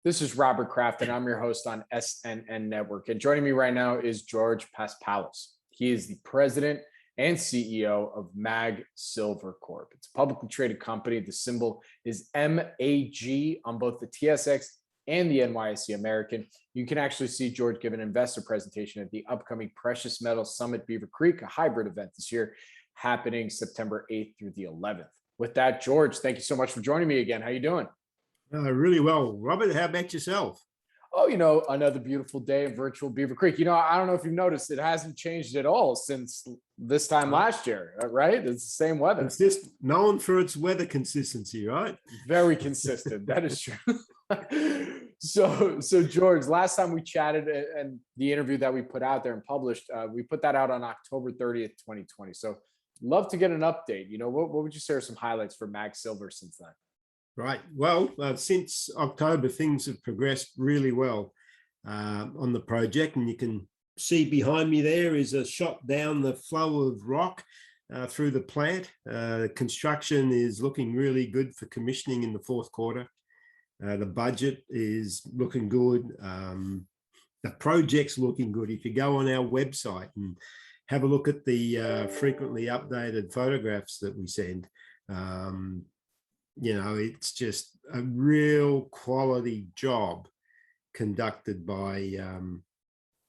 This is Robert Kraft, and I'm your host on SNN.Network. And joining me right now is George Paspalas. He is the president and CEO of MAG Silver Corp. It's a publicly traded company. The symbol is MAG on both the TSX and the NYSE American. You can actually see George give an investor presentation at the upcoming Precious Metals Summit Beaver Creek, a hybrid event this year, happening September 8th through the 11th. With that, George, thank you so much for joining me again. How you doing? Really well. Robert, how about yourself? Oh, another beautiful day in virtual Beaver Creek. I don't know if you've noticed, it hasn't changed at all since this time last year, right? It's the same weather. It's just known for its weather consistency, right? Very consistent. That is true. So George, last time we chatted and the interview that we put out there and published, we put that out on October 30th, 2020. So love to get an update. What would you say are some highlights for MAG Silver since then? Right. Well, since October, things have progressed really well on the project. And you can see behind me there is a shot down the flow of rock through the plant. Construction is looking really good for commissioning in the fourth quarter. The budget is looking good. The project's looking good. If you go on our website and have a look at the frequently updated photographs that we send, it's just a real quality job conducted by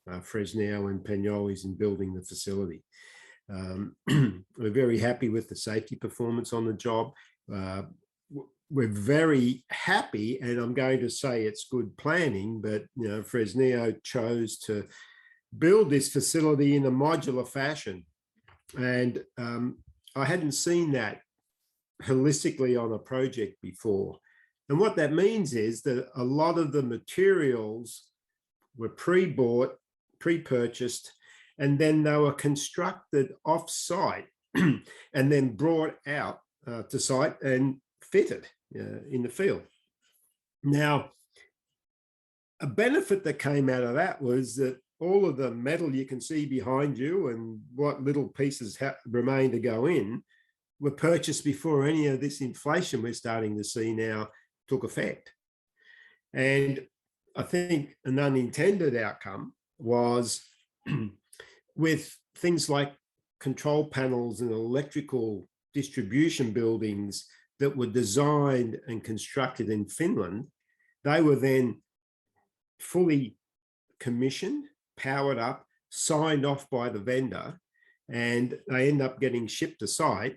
Fresnillo and Peñoles in building the facility. We're very happy with the safety performance on the job. We're very happy, and I'm going to say it's good planning, but Fresnillo chose to build this facility in a modular fashion. And I hadn't seen that holistically on a project before. And what that means is that a lot of the materials were pre-bought, pre-purchased, and then they were constructed off-site and then brought out to site and fitted in the field. Now, a benefit that came out of that was that all of the metal you can see behind you and what little pieces remain to go in were purchased before any of this inflation we're starting to see now took effect. And I think an unintended outcome was with things like control panels and electrical distribution buildings that were designed and constructed in Finland, they were then fully commissioned, powered up, signed off by the vendor, and they end up getting shipped to site,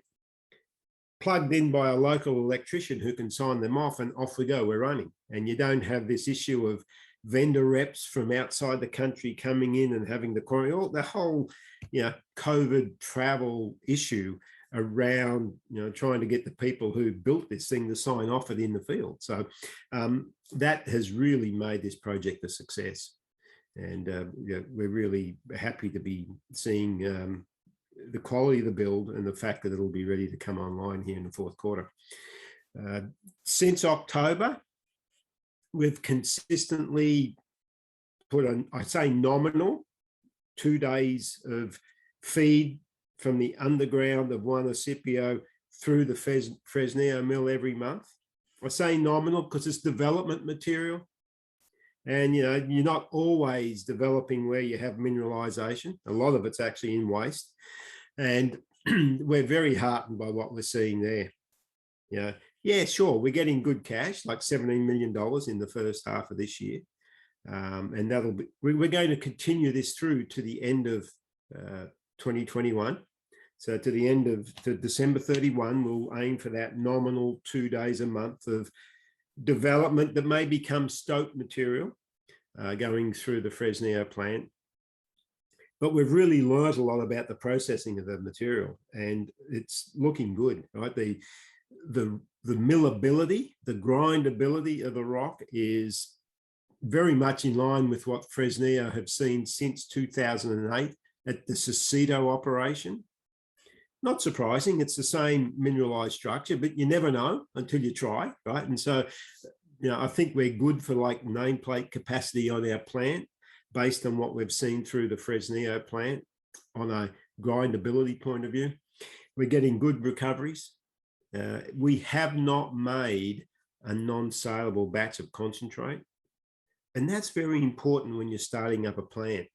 plugged in by a local electrician who can sign them off, and off we go, we're running. And you don't have this issue of vendor reps from outside the country coming in and having the whole COVID travel issue around trying to get the people who built this thing to sign off it in the field. So that has really made this project a success. And we're really happy to be seeing the quality of the build and the fact that it'll be ready to come online here in the fourth quarter. Since October, we've consistently put on, I say nominal, 2 days of feed from the underground of Juanicipio through the Fresnillo mill every month. I say nominal because it's development material. And, you're not always developing where you have mineralization. A lot of it's actually in waste. And we're very heartened by what we're seeing there. Yeah, sure, we're getting good cash, like $17 million in the first half of this year. And we're going to continue this through to the end of 2021. So to December 31, we'll aim for that nominal 2 days a month of development that may become stoped material going through the Fresnillo plant. But we've really learned a lot about the processing of the material, and it's looking good, right? The millability, the grindability of the rock is very much in line with what Fresnillo have seen since 2008 at the Saucedo operation. Not surprising, it's the same mineralized structure, but you never know until you try, right? And so, I think we're good for like nameplate capacity on our plant based on what we've seen through the Fresnillo plant on a grindability point of view. We're getting good recoveries. We have not made a non-saleable batch of concentrate. And that's very important when you're starting up a plant,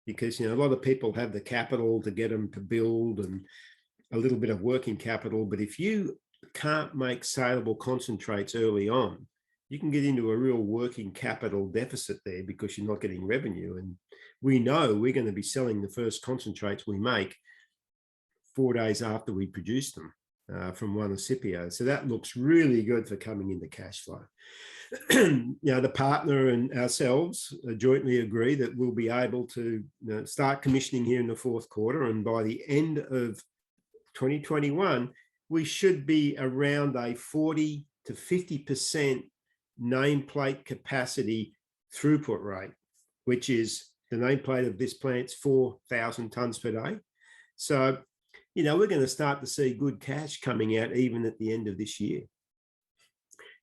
because, a lot of people have the capital to get them to build and a little bit of working capital. But if you can't make saleable concentrates early on, you can get into a real working capital deficit there because you're not getting revenue. And we know we're going to be selling the first concentrates we make 4 days after we produce them from Juanicipio. So that looks really good for coming into cash flow. The partner and ourselves jointly agree that we'll be able to start commissioning here in the fourth quarter. And by the end of 2021, we should be around a 40 to 50% nameplate capacity throughput rate, which is the nameplate of this plant's 4,000 tons per day. So, we're going to start to see good cash coming out even at the end of this year.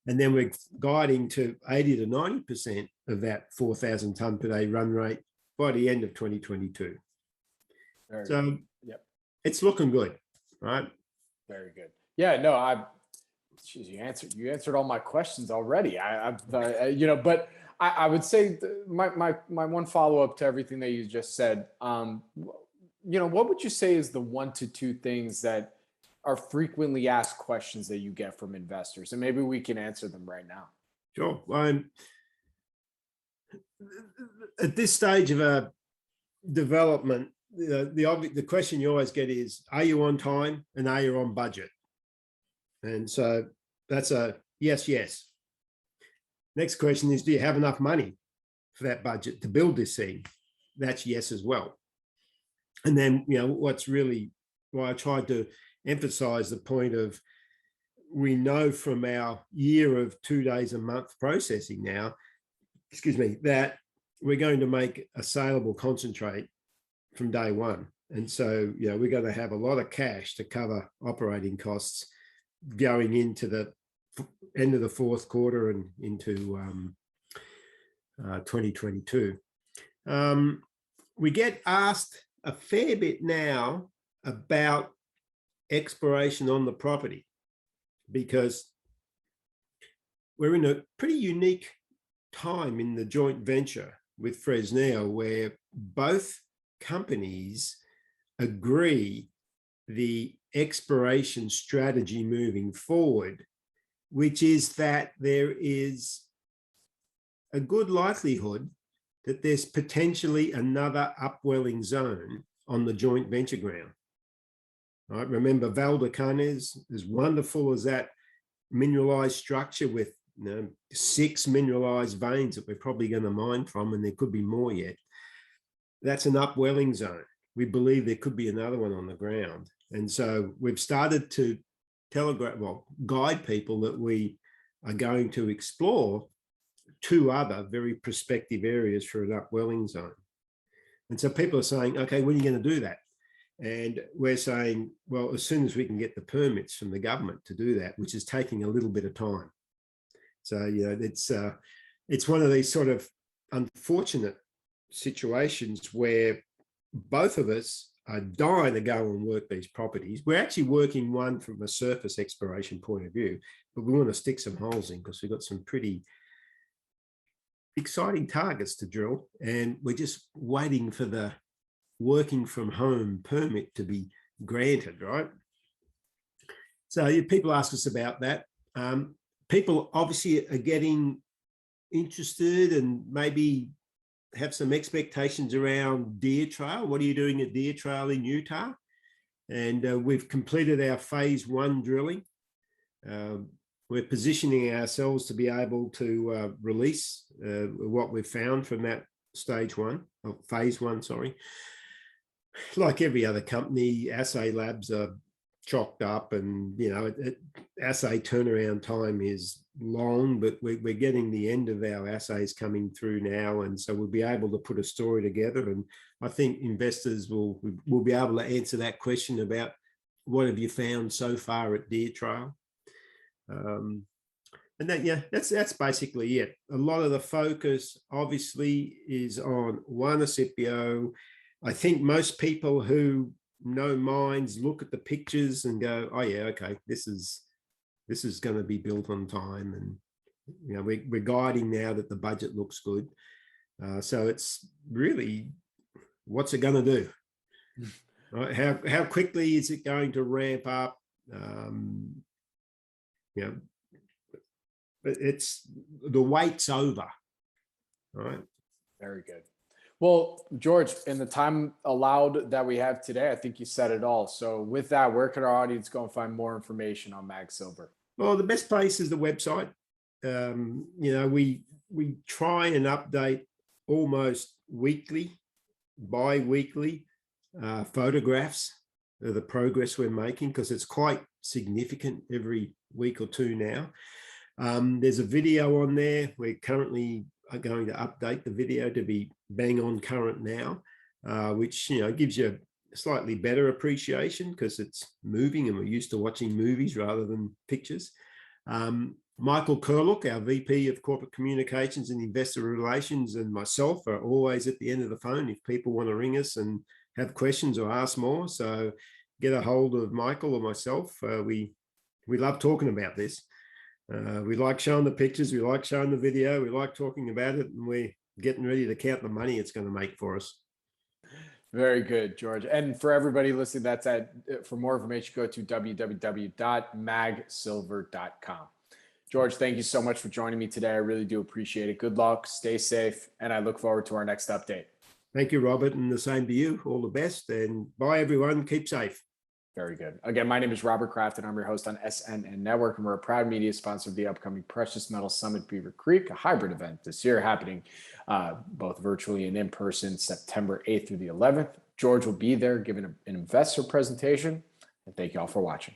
And then we're guiding to 80 to 90% of that 4,000 ton per day run rate by the end of 2022. So yep, it's looking good, right? Very good. Yeah, no, you answered all my questions already. But I would say my one follow-up to everything that you just said, what would you say is the 1 to 2 things that are frequently asked questions that you get from investors? And maybe we can answer them right now. Sure. At this stage of a development, the question you always get is, are you on time and are you on budget? And so that's a yes, yes. Next question is, do you have enough money for that budget to build this thing? That's yes as well. And then, what's really why I tried to emphasize the point of, we know from our year of 2 days a month processing now, that we're going to make a saleable concentrate from day one. And so, we're going to have a lot of cash to cover operating costs going into the end of the fourth quarter and into 2022. We get asked a fair bit now about expiration on the property, because we're in a pretty unique time in the joint venture with Fresnillo, where both companies agree the expiration strategy moving forward, which is that there is a good likelihood that there's potentially another upwelling zone on the joint venture ground. Right? Remember, Valdecanes, as wonderful as that mineralized structure with 6 mineralized veins that we're probably going to mine from, and there could be more yet, that's an upwelling zone. We believe there could be another one on the ground. And so we've started to guide people that we are going to explore 2 other very prospective areas for an upwelling zone. And so people are saying, okay, when are you going to do that? And we're saying, well, as soon as we can get the permits from the government to do that, which is taking a little bit of time. So, it's one of these sort of unfortunate situations where both of us are dying to go and work these properties. We're actually working one from a surface exploration point of view, but we want to stick some holes in because we've got some pretty exciting targets to drill, and we're just waiting for the working from home permit to be granted, right? So people ask us about that. People obviously are getting interested and maybe have some expectations around Deer Trail. What are you doing at Deer Trail in Utah? And we've completed our phase 1 drilling. We're positioning ourselves to be able to release what we've found from that phase 1, sorry. Like every other company, assay labs are chocked up, and assay turnaround time is long, but we're getting the end of our assays coming through now, and so we'll be able to put a story together. And I think investors will be able to answer that question about what have you found so far at Deer Trail. And that's basically it. A lot of the focus obviously is on Juanicipio. I think most people who know mines look at the pictures and go, oh yeah, okay, this is going to be built on time. And we're guiding now that the budget looks good. So it's really, what's it going to do? Right? How quickly is it going to ramp up? It's the wait's over. All right. Very good. Well, George, in the time allowed that we have today, I think you said it all. So with that, where can our audience go and find more information on MAG Silver? Well, the best place is the website. We try and update almost weekly, bi-weekly photographs of the progress we're making, because it's quite significant every week or two now. There's a video on there. We're currently going to update the video to be bang on current now, which gives you a slightly better appreciation because it's moving and we're used to watching movies rather than pictures. Michael Kerlook, our VP of Corporate Communications and Investor Relations, and myself are always at the end of the phone if people want to ring us and have questions or ask more. So get a hold of Michael or myself. We love talking about this. We like showing the pictures. We like showing the video. We like talking about it, and we're getting ready to count the money it's going to make for us. Very good, George. And for everybody listening, for more information, go to www.magsilver.com. George, thank you so much for joining me today. I really do appreciate it. Good luck, stay safe, and I look forward to our next update. Thank you, Robert, and the same to you. All the best, and bye, everyone. Keep safe. Very good. Again, my name is Robert Kraft, and I'm your host on SNN.Network, and we're a proud media sponsor of the upcoming Precious Metals Summit Beaver Creek, a hybrid event this year happening both virtually and in person, September 8th through the 11th. George will be there giving an investor presentation, and thank you all for watching.